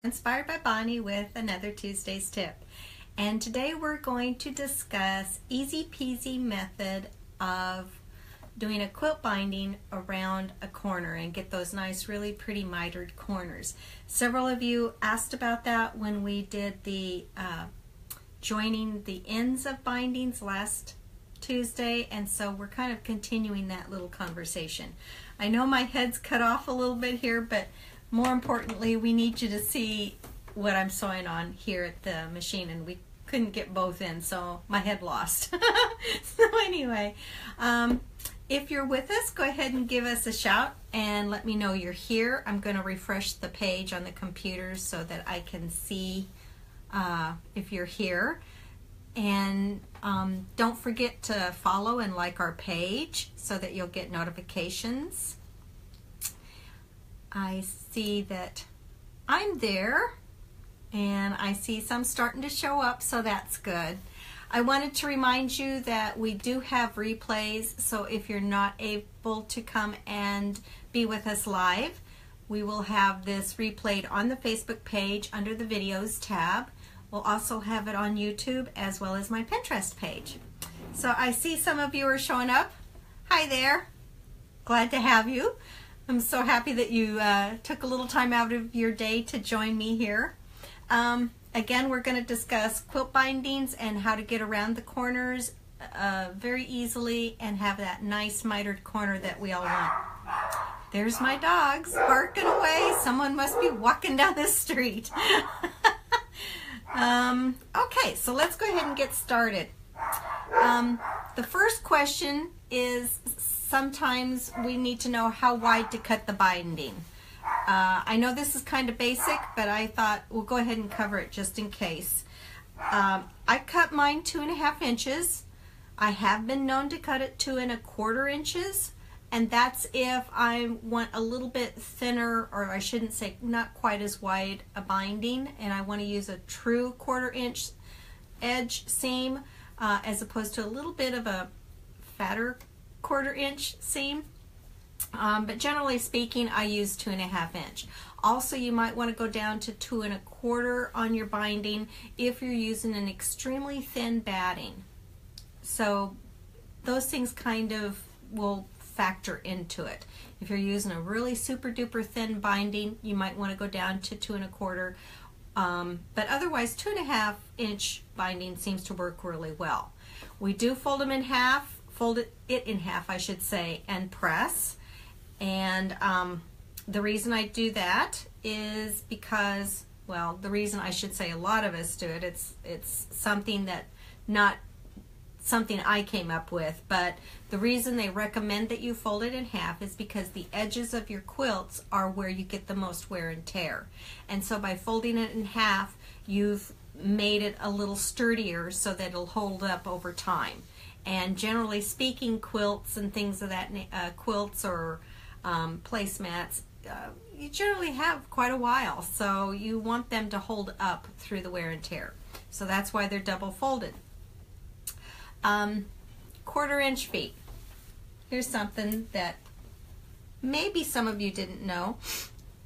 Inspired by Bonnie with another Tuesday's tip. And today we're going to discuss easy peasy method of doing a quilt binding around a corner and get those nice really pretty mitered corners. Several of you asked about that when we did the joining the ends of bindings last Tuesday, and so we're kind of continuing that little conversation. I know my head's cut off a little bit here, but more importantly, we need you to see what I'm sewing on here at the machine, and we couldn't get both in, so my head lost. So anyway, if you're with us, go ahead and give us a shout and let me know you're here. I'm going to refresh the page on the computer so that I can see if you're here. And don't forget to follow and like our page so that you'll get notifications. I see that I'm there, and I see some starting to show up, so that's good. I wanted to remind you that we do have replays, so if you're not able to come and be with us live, we will have this replayed on the Facebook page under the videos tab. We'll also have it on YouTube as well as my Pinterest page. So I see some of you are showing up. Hi there. Glad to have you. I'm so happy that you took a little time out of your day to join me here. Again, we're going to discuss quilt bindings and how to get around the corners very easily and have that nice mitered corner that we all want. There's my dogs barking away. Someone must be walking down the street. Okay, so let's go ahead and get started. The first question is, sometimes we need to know how wide to cut the binding. I know this is kind of basic, but I thought we'll go ahead and cover it just in case. I cut mine 2.5 inches. I have been known to cut it 2 1/4 inches, and that's if I want a little bit thinner, or I shouldn't say not quite as wide a binding, and I want to use a true 1/4 inch edge seam as opposed to a little bit of a fatter 1/4 inch seam. But generally speaking, I use 2.5 inch. Also, you might want to go down to 2 1/4 on your binding if you're using an extremely thin batting. So those things kind of will factor into it. If you're using a really super duper thin binding, you might want to go down to 2 1/4. But otherwise, 2.5 inch binding seems to work really well. We do fold them in half, fold it in half, I should say, and press. And the reason I do that is because, well, the reason I should say a lot of us do it, it's something that, not something I came up with, but the reason they recommend that you fold it in half is because the edges of your quilts are where you get the most wear and tear. And so by folding it in half, you've made it a little sturdier so that it'll hold up over time. And generally speaking, quilts and things of that, quilts or placemats, you generally have quite a while, so you want them to hold up through the wear and tear. So that's why they're double folded. 1/4 inch feet. Here's something that maybe some of you didn't know.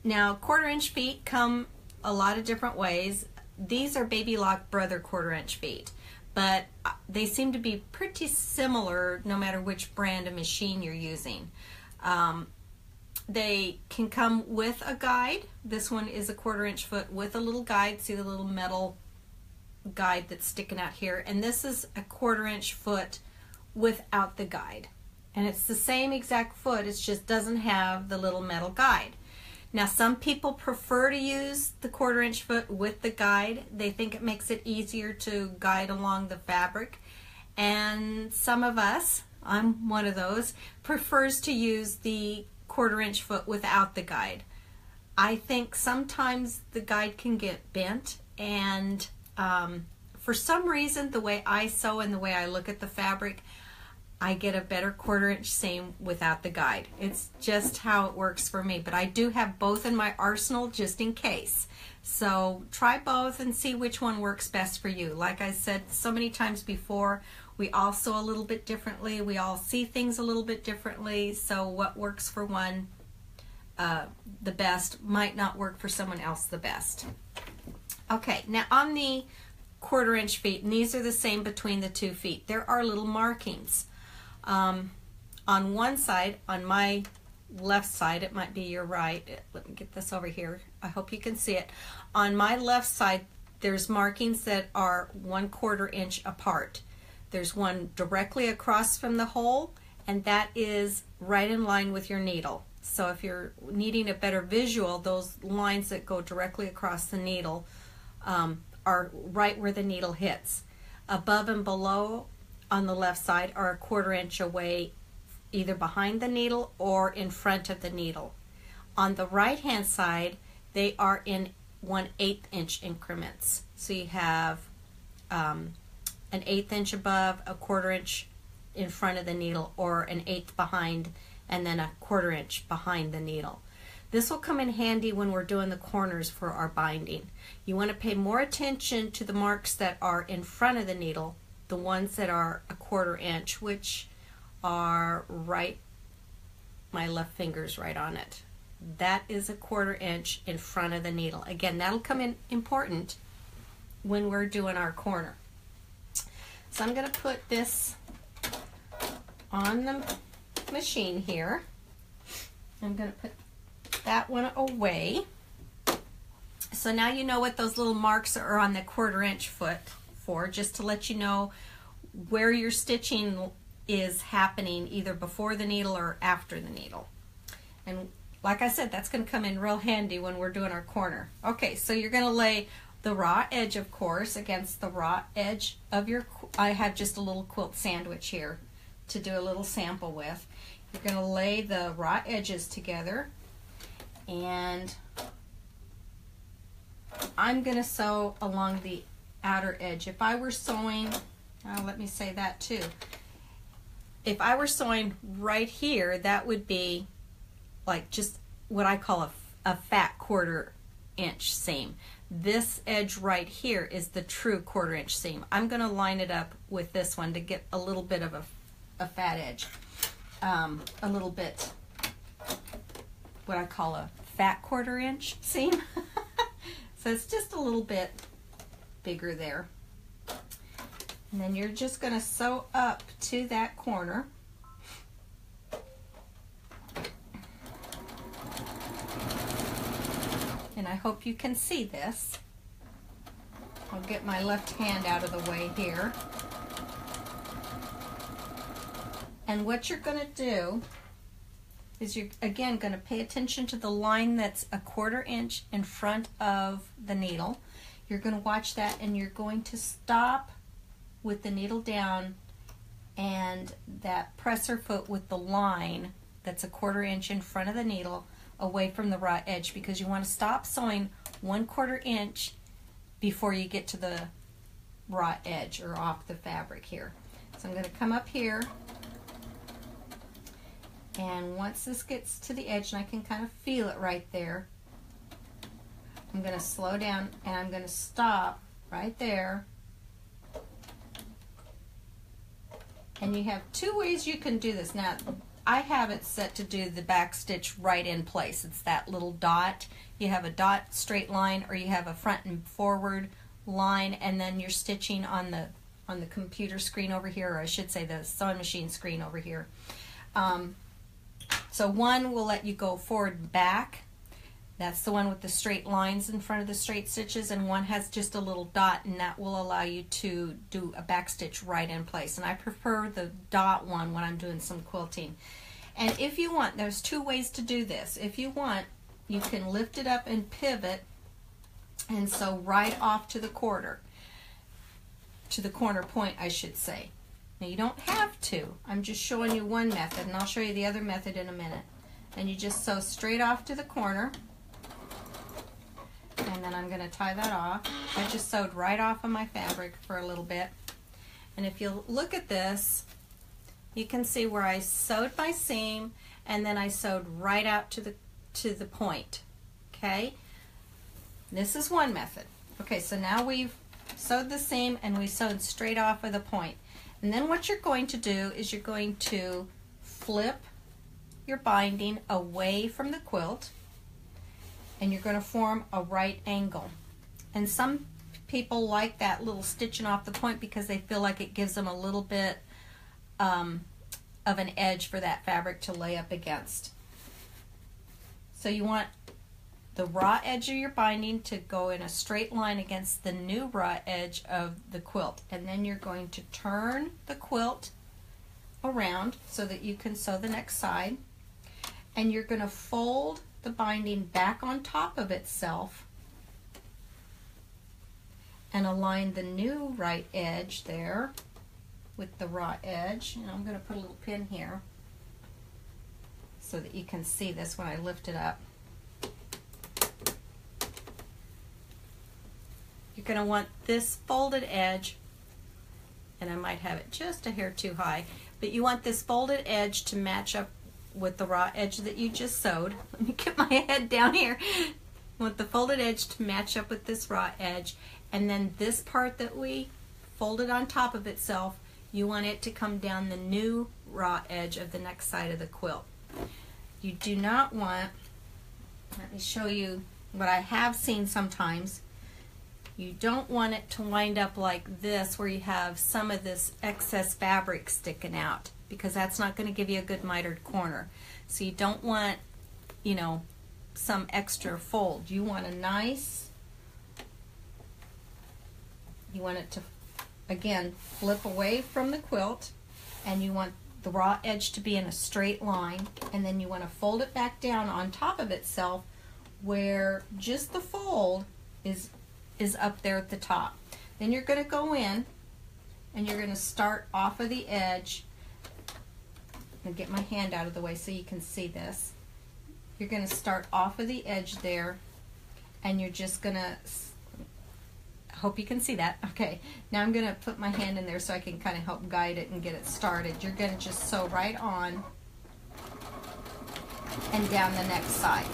Now, 1/4 inch feet come a lot of different ways. These are Baby Lock Brother 1/4 inch feet, but they seem to be pretty similar no matter which brand of machine you're using. They can come with a guide. This one is a 1/4 inch foot with a little guide. See the little metal guide that's sticking out here, and this is a 1/4 inch foot without the guide, and it's the same exact foot, it just doesn't have the little metal guide. Now, some people prefer to use the 1/4 inch foot with the guide. They think it makes it easier to guide along the fabric, and some of us, I'm one of those, prefers to use the 1/4 inch foot without the guide. I think sometimes the guide can get bent, and for some reason, the way I sew and the way I look at the fabric, I get a better 1/4 inch seam without the guide. It's just how it works for me, but I do have both in my arsenal just in case. So try both and see which one works best for you. Like I said so many times before, we all sew a little bit differently. We all see things a little bit differently, so what works for one the best might not work for someone else the best. Okay, now on the 1/4 inch feet, and these are the same between the 2 feet, there are little markings. On one side, on my left side, it might be your right. Let me get this over here. I hope you can see it. On my left side, there's markings that are 1/4 inch apart. There's one directly across from the hole, and that is right in line with your needle. So if you're needing a better visual, those lines that go directly across the needle are right where the needle hits. Above and below on the left side are 1/4 inch away, either behind the needle or in front of the needle. On the right hand side, they are in 1/8 inch increments. So you have an 1/8 inch above, a 1/4 inch in front of the needle, or an 1/8 behind, and then a 1/4 inch behind the needle. This will come in handy when we're doing the corners for our binding. You want to pay more attention to the marks that are in front of the needle, the ones that are a 1/4 inch, which are right, my left finger's right on it. That is a 1/4 inch in front of the needle. Again, that'll come in important when we're doing our corner. So I'm going to put this on the machine here. I'm going to put that one away. So now you know what those little marks are on the 1/4 inch foot for, just to let you know where your stitching is happening, either before the needle or after the needle. And like I said, that's going to come in real handy when we're doing our corner. Okay, so you're going to lay the raw edge, of course, against the raw edge of your, I have just a little quilt sandwich here to do a little sample with. You're going to lay the raw edges together, and I'm going to sew along the outer edge. If I were sewing, let me say that too. If I were sewing right here, that would be like just what I call a fat 1/4 inch seam. This edge right here is the true 1/4 inch seam. I'm going to line it up with this one to get a little bit of a fat edge. A little bit what I call a fat 1/4 inch seam. So it's just a little bit bigger there. And then you're just going to sew up to that corner. And I hope you can see this. I'll get my left hand out of the way here. And what you're going to do is you're again going to pay attention to the line that's a 1/4 inch in front of the needle. You're going to watch that, and you're going to stop with the needle down and that presser foot with the line that's a 1/4 inch in front of the needle away from the raw edge, because you want to stop sewing 1/4 inch before you get to the raw edge or off the fabric here. So I'm going to come up here, and once this gets to the edge, and I can kind of feel it right there, I'm going to slow down and I'm going to stop right there. And you have two ways you can do this. Now, I have it set to do the back stitch right in place. It's that little dot. You have a dot straight line, or you have a front and forward line, and then you're stitching on the computer screen over here, or I should say the sewing machine screen over here. So one will let you go forward and back. That's the one with the straight lines in front of the straight stitches, and one has just a little dot, and that will allow you to do a back stitch right in place. And I prefer the dot one when I'm doing some quilting. And if you want, there's two ways to do this. If you want, you can lift it up and pivot and sew right off to the corner point, I should say. Now you don't have to. I'm just showing you one method, and I'll show you the other method in a minute. And you just sew straight off to the corner. And then I'm going to tie that off. I just sewed right off of my fabric for a little bit. And if you look at this, you can see where I sewed my seam, and then I sewed right out to the point. Okay? This is one method. Okay, so now we've sewed the seam and we sewed straight off of the point. And then what you're going to do is you're going to flip your binding away from the quilt, and you're going to form a right angle. And some people like that little stitching off the point because they feel like it gives them a little bit of an edge for that fabric to lay up against. So you want the raw edge of your binding to go in a straight line against the new raw edge of the quilt, and then you're going to turn the quilt around so that you can sew the next side, and you're going to fold the binding back on top of itself and align the new right edge there with the raw edge. And I'm going to put a little pin here so that you can see this when I lift it up. You're going to want this folded edge, and I might have it just a hair too high, but you want this folded edge to match up with the raw edge that you just sewed. Let me get my head down here. I want the folded edge to match up with this raw edge, and then this part that we folded on top of itself, you want it to come down the new raw edge of the next side of the quilt. You do not want, let me show you what I have seen sometimes. You don't want it to wind up like this where you have some of this excess fabric sticking out, because that's not going to give you a good mitered corner. So you don't want, you know, some extra fold. You want a nice, you want it to, again, flip away from the quilt, and you want the raw edge to be in a straight line, and then you want to fold it back down on top of itself where just the fold is up there at the top. Then you're going to go in and you're going to start off of the edge. I'm going to get my hand out of the way so you can see this. You're going to start off of the edge there, and you're just going to, I hope you can see that. Okay, now I'm going to put my hand in there so I can kind of help guide it and get it started. You're going to just sew right on and down the next side.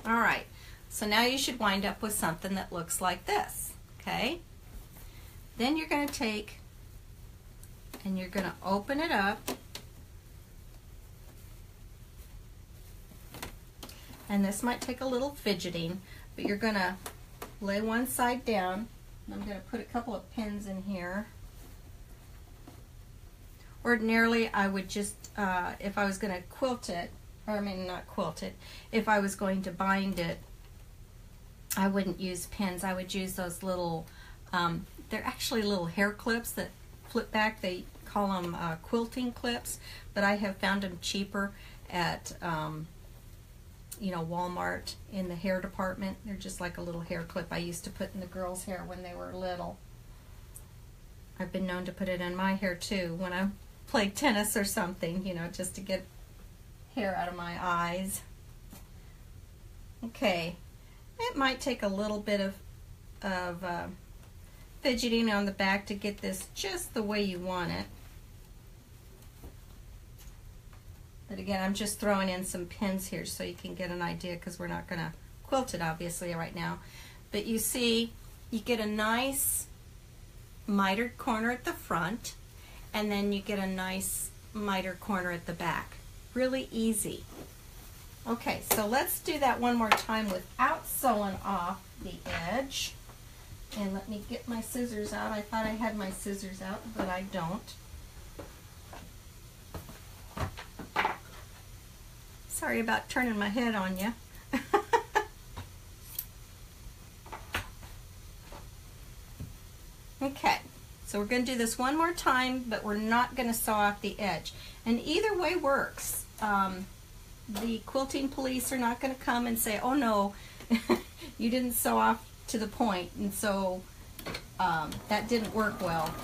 All right, so now you should wind up with something that looks like this, okay? Then you're going to take and you're going to open it up, and this might take a little fidgeting, but you're going to lay one side down. I'm going to put a couple of pins in here. Ordinarily, I would just, if I was going to quilt it, or I mean not quilt it, if I was going to bind it, I wouldn't use pins. I would use those little, they're actually little hair clips that flip back. They call them quilting clips, but I have found them cheaper at you know, Walmart in the hair department. They're just like a little hair clip I used to put in the girls' hair when they were little. I've been known to put it in my hair too when I played tennis or something, you know, just to get hair out of my eyes. Okay, it might take a little bit of fidgeting on the back to get this just the way you want it. But again, I'm just throwing in some pins here so you can get an idea, because we're not going to quilt it obviously right now. But you see, you get a nice mitered corner at the front, and then you get a nice mitered corner at the back. Really easy. Okay, so let's do that one more time without sewing off the edge. And let me get my scissors out. I thought I had my scissors out, but I don't. Sorry about turning my head on you. Okay, so we're going to do this one more time, but we're not going to sew off the edge. And either way works. The quilting police are not going to come and say, oh no, you didn't sew off to the point, and so that didn't work well.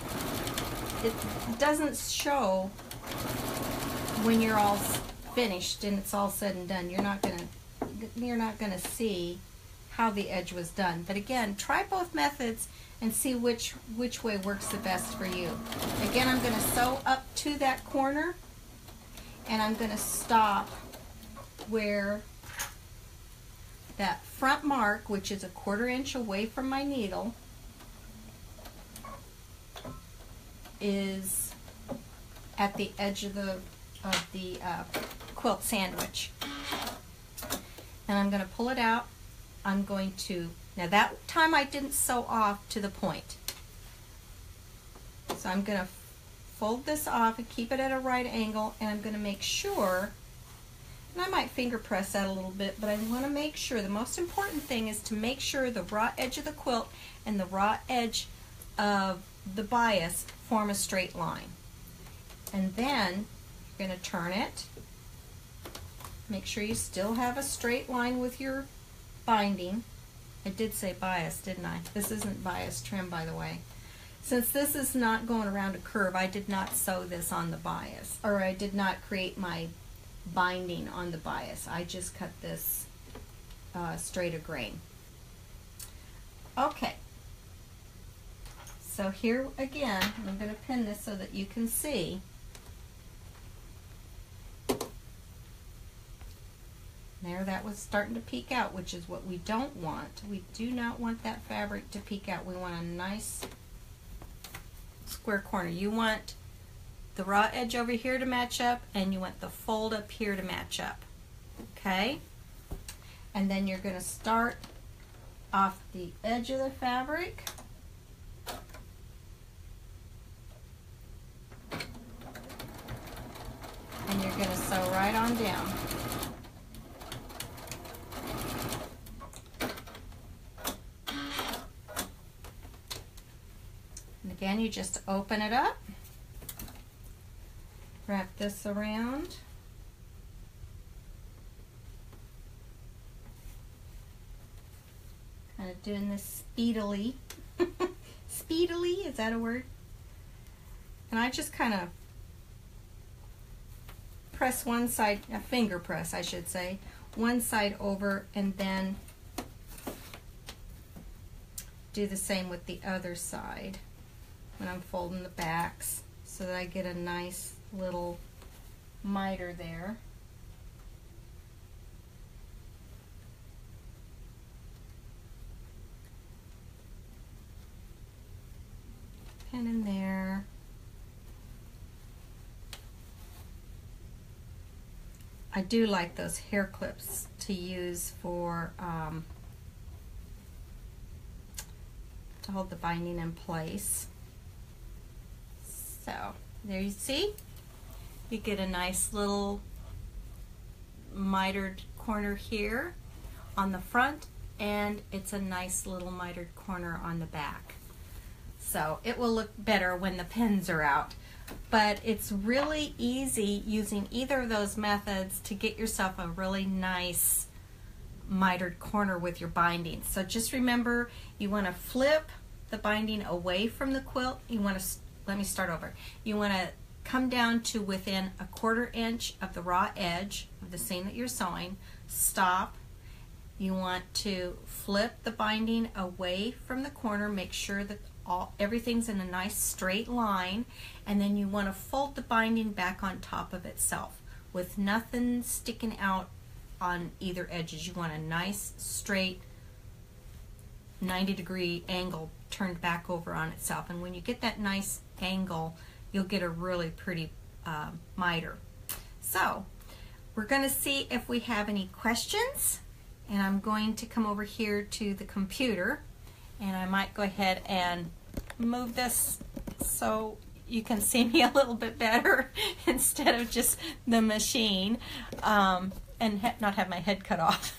It doesn't show when you're all finished and it's all said and done. You're not gonna see how the edge was done. But again, try both methods and see which way works the best for you. Again, I'm going to sew up to that corner, and I'm going to stop where that front mark, which is a 1/4 inch away from my needle, is at the edge of the quilt sandwich. And I'm going to pull it out. I'm going to, now that time I didn't sew off to the point. So I'm going to fold this off and keep it at a right angle, and I'm going to make sure, and I might finger press that a little bit, but I want to make sure, the most important thing is to make sure the raw edge of the quilt and the raw edge of the bias form a straight line. And then you're going to turn it. Make sure you still have a straight line with your binding. I did say bias, didn't I? This isn't bias trim, by the way. Since this is not going around a curve, I did not sew this on the bias, or I did not create my binding on the bias. I just cut this straight of grain. Okay. So here again, I'm going to pin this so that you can see. There, that was starting to peek out, which is what we don't want. We do not want that fabric to peek out. We want a nice square corner. You want the raw edge over here to match up, and you want the fold up here to match up. Okay? And then you're going to start off the edge of the fabric. And you're going to sew right on down. And again, you just open it up, wrap this around, kind of doing this speedily. Speedily, is that a word? And I just kind of press one side, a finger press I should say, one side over, and then do the same with the other side when I'm folding the backs, so that I get a nice little miter there. Pin in there. I do like those hair clips to use for to hold the binding in place. So there you see, you get a nice little mitered corner here on the front, and it's a nice little mitered corner on the back. So it will look better when the pins are out. But it's really easy using either of those methods to get yourself a really nice mitered corner with your binding. So just remember, you want to flip the binding away from the quilt. You want to, let me start over. You want to come down to within a 1/4 inch of the raw edge of the seam that you're sewing. Stop. You want to flip the binding away from the corner. Make sure that everything's in a nice straight line, and then you want to fold the binding back on top of itself with nothing sticking out on either edges. You want a nice straight 90-degree angle turned back over on itself, and when you get that nice angle, you'll get a really pretty miter. So we're going to see if we have any questions, and I'm going to come over here to the computer, and I might go ahead and move this so you can see me a little bit better instead of just the machine, and not have my head cut off.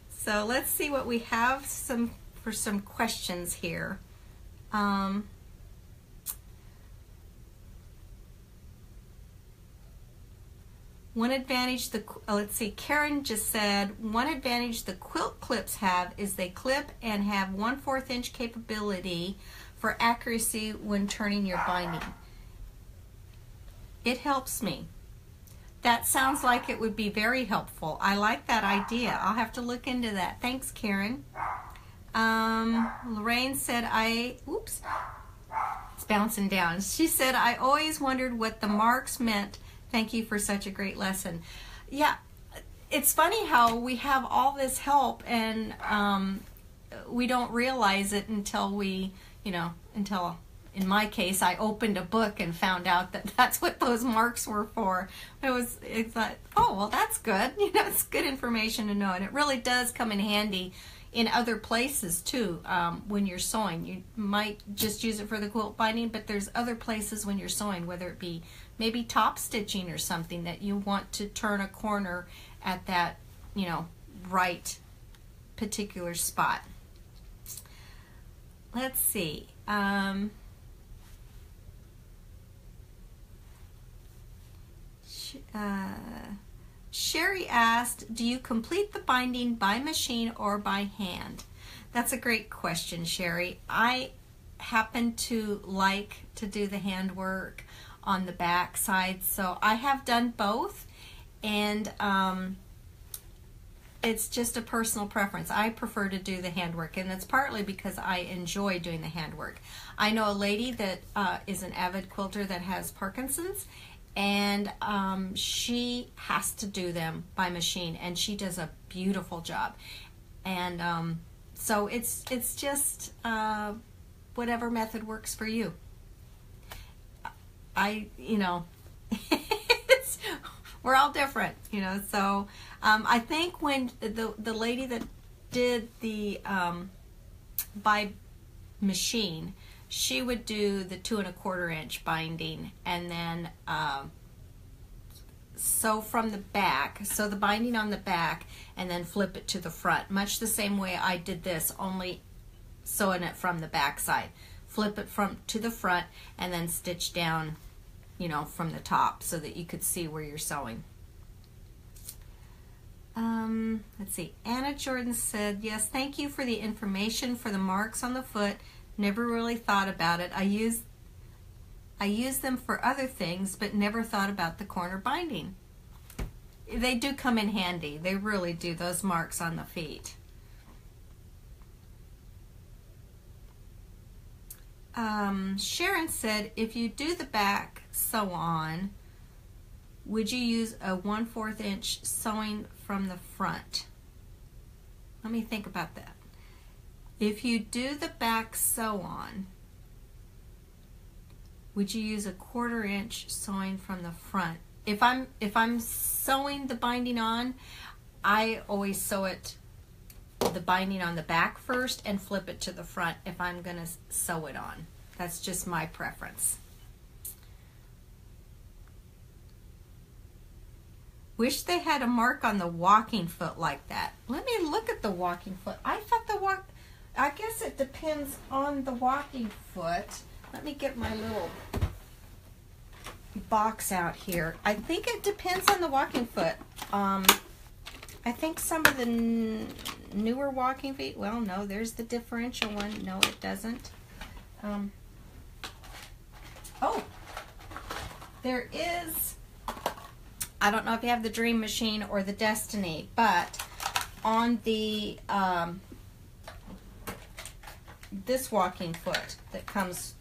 So let's see what we have for some questions here. One advantage let's see, Karen just said, one advantage the quilt clips have is they clip and have 1/4 inch capability for accuracy when turning your binding. It helps me. That sounds like it would be very helpful. I like that idea. I'll have to look into that. Thanks, Karen. Lorraine said, oops, it's bouncing down. She said, I always wondered what the marks meant. Thank you for such a great lesson. Yeah, it's funny how we have all this help, and we don't realize it until we, until in my case, I opened a book and found out that that's what those marks were for. It's like, oh, well, that's good. You know, it's good information to know, and it really does come in handy in other places too. When you're sewing, you might just use it for the quilt binding, but there's other places when you're sewing, whether it be maybe top stitching or something, that you want to turn a corner at that, you know, right particular spot. Let's see. Sherry asked, do you complete the binding by machine or by hand? That's a great question, Sherry. I happen to like to do the handwork on the back side, so I have done both, and it's just a personal preference. I prefer to do the handwork, and it's partly because I enjoy doing the handwork. I know a lady that is an avid quilter that has Parkinson's, and she has to do them by machine, and she does a beautiful job. And so it's just whatever method works for you. You know, we're all different, you know. So I think when the lady that did the by machine, she would do the 2 1/4 inch binding, and then sew from the back, sew the binding on the back, and then flip it to the front, much the same way I did this, only sewing it from the back side. Flip it to the front, and then stitch down, you know, from the top, so that you could see where you're sewing. Let's see. Anna Jordan said, yes, thank you for the information for the marks on the foot. Never really thought about it. I use them for other things, but never thought about the corner binding. They do come in handy. They really do, those marks on the feet. Sharon said, if you do the back sew on, would you use a 1/4 inch sewing from the front? Let me think about that. If you do the back sew on, would you use a 1/4 inch sewing from the front? If I'm sewing the binding on, I always sew the binding on the back first and flip it to the front if I'm going to sew it on. That's just my preference. Wish they had a mark on the walking foot like that. Let me look at the walking foot. I thought I guess it depends on the walking foot. Let me get my little box out here. I think it depends on the walking foot. I think some of the newer walking feet, well, no, there's the differential one. No, it doesn't. Oh, there is, I don't know if you have the Dream Machine or the Destiny, but on the this walking foot that comes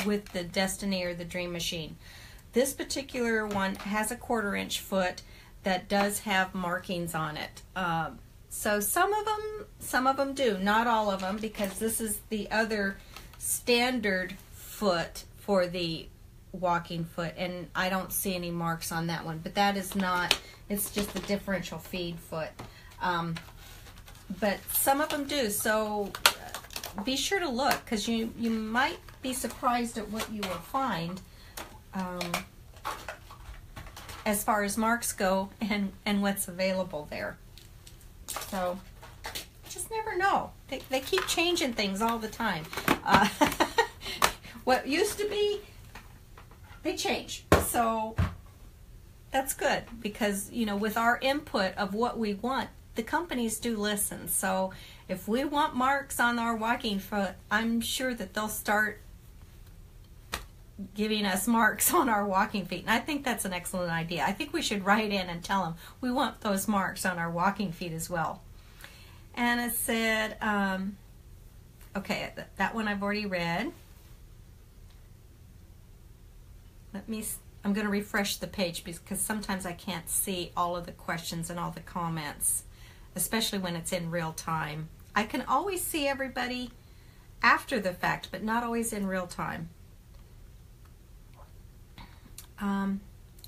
with the Destiny or the Dream Machine, this particular one has a 1/4 inch foot that does have markings on it. So some of them do, not all of them, because this is the other standard foot for the walking foot, and I don't see any marks on that one, but that is not, it's just the differential feed foot. But some of them do, so be sure to look, because you might be surprised at what you will find as far as marks go and what's available there. So just never know. They keep changing things all the time. What used to be, they change. So that's good, because, you know, with our input of what we want, the companies do listen. So if we want marks on our walking foot, I'm sure that they'll start giving us marks on our walking feet. And I think that's an excellent idea. I think we should write in and tell them we want those marks on our walking feet as well. Anna said, okay, that one I've already read. I'm going to refresh the page, because sometimes I can't see all of the questions and all the comments, especially when it's in real time. I can always see everybody after the fact, but not always in real time.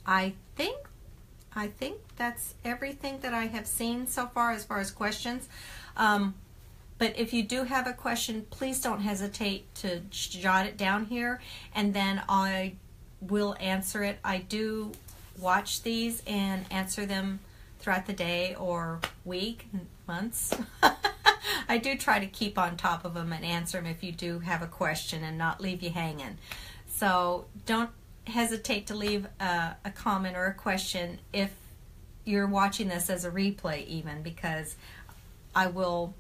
I think that's everything that I have seen so far as questions. But if you do have a question, please don't hesitate to jot it down here, and then I will answer it. I do watch these and answer them throughout the day or week, months. I do try to keep on top of them and answer them if you do have a question and not leave you hanging. So don't hesitate to leave a comment or a question if you're watching this as a replay even, because I will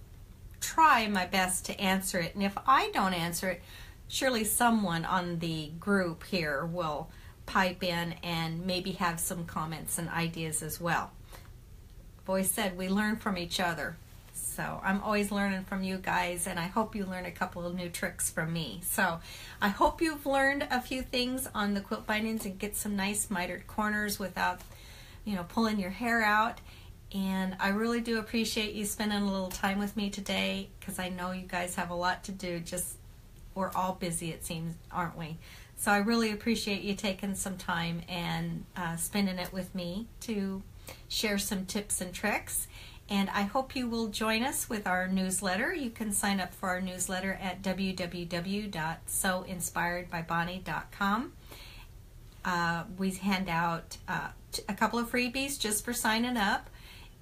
try my best to answer it. And if I don't answer it, surely someone on the group here will pipe in and maybe have some comments and ideas as well. I've always said we learn from each other. So I'm always learning from you guys, and I hope you learn a couple of new tricks from me. So I hope you've learned a few things on the quilt bindings and get some nice mitered corners without, you know, pulling your hair out. And I really do appreciate you spending a little time with me today, because I know you guys have a lot to do. Just, we're all busy, it seems, aren't we? So I really appreciate you taking some time and spending it with me to share some tips and tricks. And I hope you will join us with our newsletter. You can sign up for our newsletter at www.soinspiredbybonnie.com. We hand out a couple of freebies just for signing up,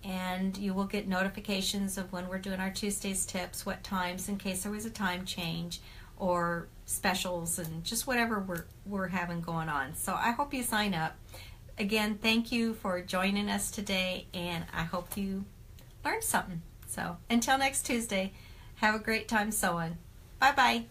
and you will get notifications of when we're doing our Tuesdays tips, what times, in case there was a time change, or specials, and just whatever we're having going on. So I hope you sign up. Again, thank you for joining us today, and I hope you learned something. So until next Tuesday, have a great time sewing. Bye-bye.